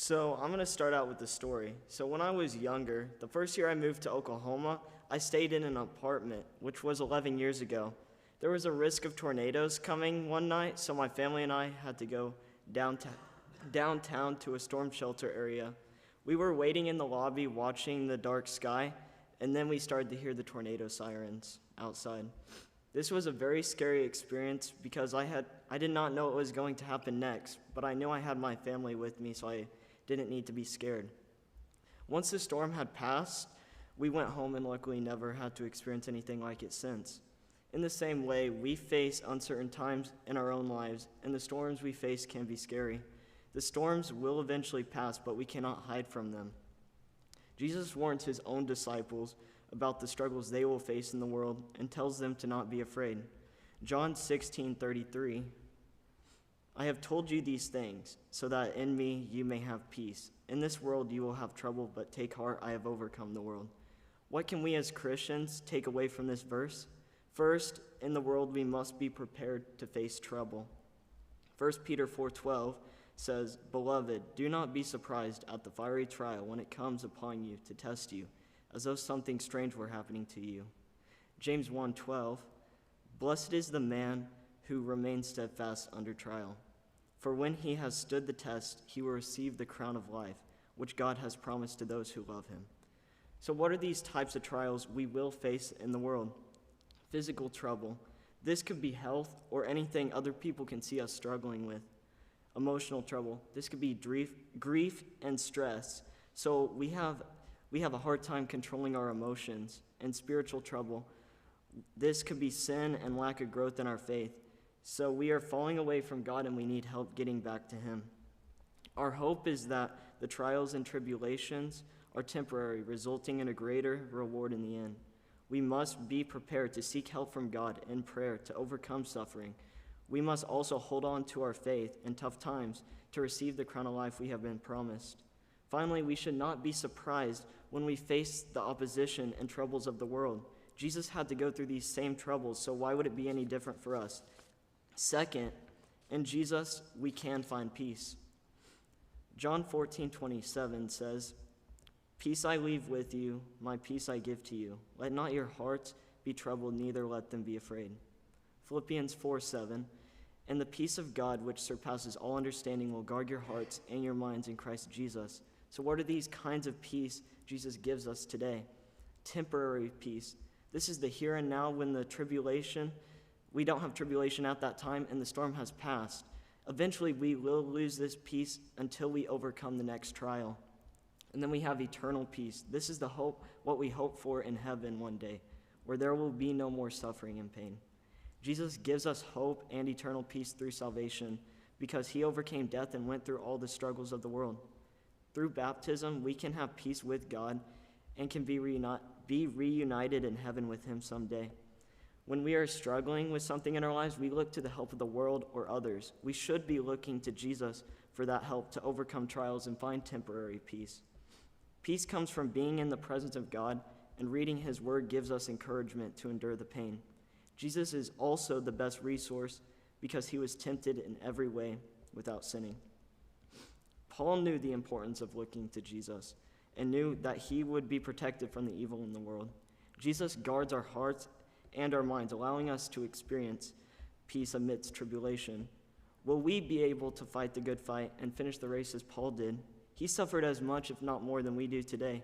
So I'm going to start out with the story. So when I was younger, the first year I moved to Oklahoma, I stayed in an apartment, which was 11 years ago. There was a risk of tornadoes coming one night, so my family and I had to go downtown to a storm shelter area. We were waiting in the lobby watching the dark sky, and then we started to hear the tornado sirens outside. This was a very scary experience because I did not know what was going to happen next, but I knew I had my family with me, so I didn't need to be scared. Once the storm had passed, we went home and luckily never had to experience anything like it since. In the same way, we face uncertain times in our own lives, and the storms we face can be scary. The storms will eventually pass, but we cannot hide from them. Jesus warns his own disciples about the struggles they will face in the world and tells them to not be afraid. John 16:33, I have told you these things, so that in me you may have peace. In this world you will have trouble, but take heart, I have overcome the world. What can we as Christians take away from this verse? First, in the world we must be prepared to face trouble. 1 Peter 4:12 says, Beloved, do not be surprised at the fiery trial when it comes upon you to test you, as though something strange were happening to you. James 1:12, Blessed is the man who remains steadfast under trial. For when he has stood the test, he will receive the crown of life, which God has promised to those who love him. So what are these types of trials we will face in the world? Physical trouble. This could be health or anything other people can see us struggling with. Emotional trouble. This could be grief and stress. So we have a hard time controlling our emotions. And spiritual trouble. This could be sin and lack of growth in our faith. So we are falling away from God and we need help getting back to him. Our hope is that the trials and tribulations are temporary, resulting in a greater reward in the end. We must be prepared to seek help from God in prayer to overcome suffering. We must also hold on to our faith in tough times to receive the crown of life we have been promised. Finally, we should not be surprised when we face the opposition and troubles of the world. Jesus had to go through these same troubles, so why would it be any different for us? Second, in Jesus, we can find peace. John 14:27 says, Peace I leave with you, my peace I give to you. Let not your hearts be troubled, neither let them be afraid. Philippians 4:7, And the peace of God, which surpasses all understanding, will guard your hearts and your minds in Christ Jesus. So what are these kinds of peace Jesus gives us today? Temporary peace. This is the here and now when we don't have tribulation at that time and the storm has passed. Eventually we will lose this peace until we overcome the next trial. And then we have eternal peace. This is the hope, what we hope for in heaven one day, where there will be no more suffering and pain. Jesus gives us hope and eternal peace through salvation because he overcame death and went through all the struggles of the world. Through baptism, we can have peace with God and can be reunited in heaven with him someday. When we are struggling with something in our lives, we look to the help of the world or others. We should be looking to Jesus for that help to overcome trials and find temporary peace. Peace comes from being in the presence of God, and reading his word gives us encouragement to endure the pain. Jesus is also the best resource because he was tempted in every way without sinning. Paul knew the importance of looking to Jesus and knew that he would be protected from the evil in the world. Jesus guards our hearts and our minds, allowing us to experience peace amidst tribulation. Will we be able to fight the good fight and finish the race as Paul did? He suffered as much, if not more, than we do today.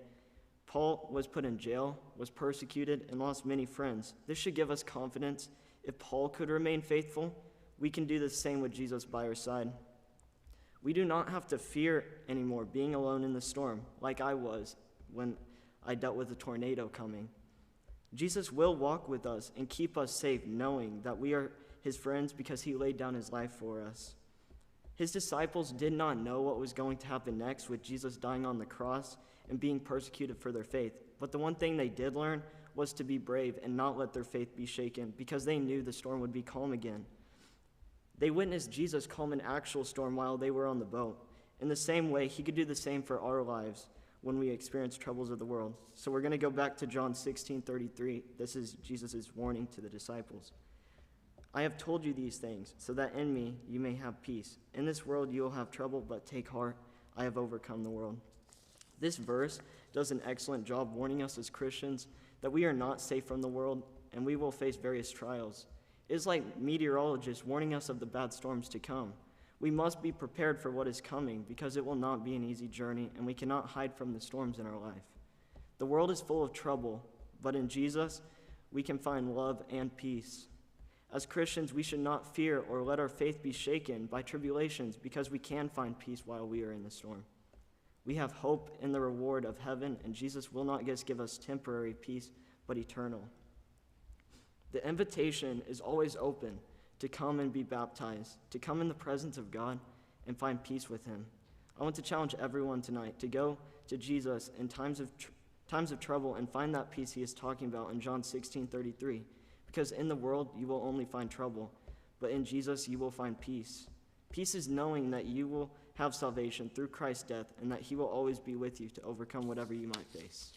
Paul was put in jail, was persecuted, and lost many friends. This should give us confidence. If Paul could remain faithful, we can do the same with Jesus by our side. We do not have to fear anymore being alone in the storm, like I was when I dealt with a tornado coming. Jesus will walk with us and keep us safe, knowing that we are his friends because he laid down his life for us. His disciples did not know what was going to happen next with Jesus dying on the cross and being persecuted for their faith. But the one thing they did learn was to be brave and not let their faith be shaken because they knew the storm would be calm again. They witnessed Jesus calm an actual storm while they were on the boat. In the same way, he could do the same for our lives when we experience troubles of the world. So we're going to go back to John 16:33. This is Jesus' warning to the disciples. I have told you these things so that in me you may have peace. In this world you will have trouble, but take heart. I have overcome the world. This verse does an excellent job warning us as Christians that we are not safe from the world and we will face various trials. It is like meteorologists warning us of the bad storms to come. We must be prepared for what is coming because it will not be an easy journey and we cannot hide from the storms in our life. The world is full of trouble, but in Jesus, we can find love and peace. As Christians, we should not fear or let our faith be shaken by tribulations because we can find peace while we are in the storm. We have hope in the reward of heaven, and Jesus will not just give us temporary peace, but eternal. The invitation is always open to come and be baptized, to come in the presence of God and find peace with him. I want to challenge everyone tonight to go to Jesus in times of trouble and find that peace he is talking about in John 16:33. Because in the world you will only find trouble, but in Jesus you will find peace. Peace is knowing that you will have salvation through Christ's death and that he will always be with you to overcome whatever you might face.